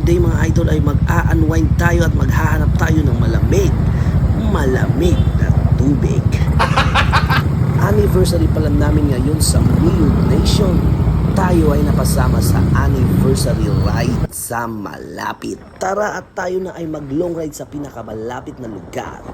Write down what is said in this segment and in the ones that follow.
today mga idol ay mag-a-unwind tayo at maghahanap tayo ng malamig na tubig. Anniversary pala namin ngayon sa Mio Nation. Tayo ay napasama sa anniversary ride sa malapit. Tara at tayo na ay mag-long ride sa pinakamalapit na lugar.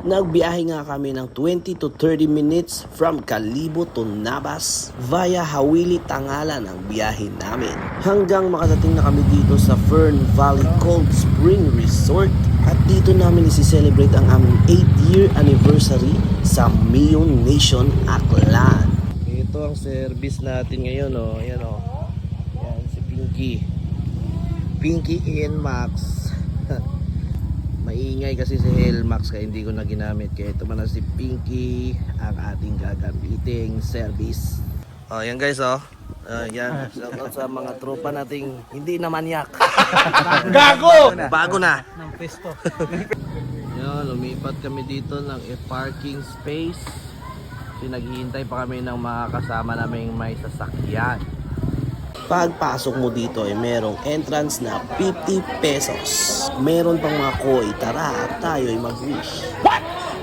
Nagbiyahe nga kami ng 20 to 30 minutes from Kalibo to Nabas via Hawili Tangala ng biyahe namin. Hanggang makadating na kami dito sa Fern Valley Cold Spring Resort at dito namin isi-celebrate ang aming 8th year anniversary sa Mio Nation Aklan. Ito ang service natin ngayon, oh. Ayan, oh. Yan si Pinky and Max. Maingay kasi si Helmax kaya hindi ko na ginamit. Kaya ito man na si Pinky ang ating gagamiting service. Oh, yan guys, oh. Yan, shoutout sa mga tropa nating hindi na manyak. Gago! Bago na. Ng pesto. Yan, lumipat kami dito ng parking space. Kasi naghihintay pa kami ng mga kasama naming may sasakyan. Pagpasok mo dito ay merong entrance na 50 pesos. Meron pang mga koi. Tara, tayo ay mag-wish.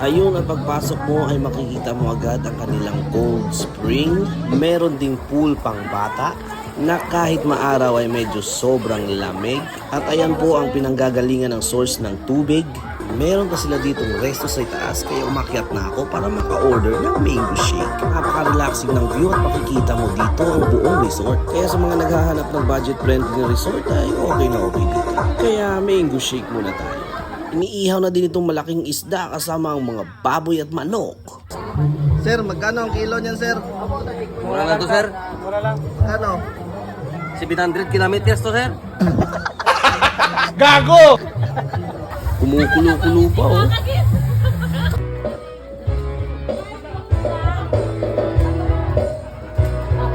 Ayun, at pagpasok mo ay makikita mo agad ang kanilang cold spring. Meron ding pool pang bata na kahit maaraw ay medyo sobrang lamig. At ayan po ang pinanggagalingan ng source ng tubig. Meron pa sila ditong resto sa itaas kaya umakyat na ako para maka-order ng mango shake. Napaka-relaxing ng view at makikita mo dito ang buong resort. Kaya sa mga naghahanap ng budget-friendly resort ay okay na okay dito. Kaya mango shake muna tayo. Iniihaw na din itong malaking isda kasama ang mga baboy at manok. Sir, magkano ang kilo niyan, sir? Mura lang to, sir. Mura lang. Magkano? 700 kilometers to, sir. Gago! Kumukulo-kulo pa, oh.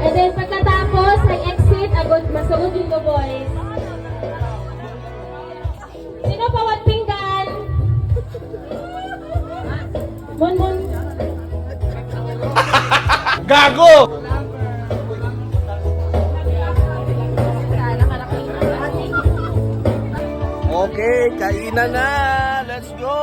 And then pagkatapos, nag-exit, agad masugod yung the boys. Sino pawat pinggan? Mon. Gago! Okay, kainan na! Let's go!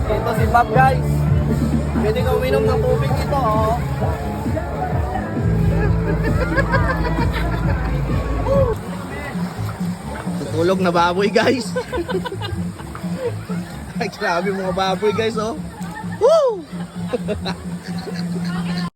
Ito si Bob, guys. Pwede ka uminom ng tubig dito, oh. Tutulog na baboy, guys. Ay, grabe mga baboy, guys, oh. Woo!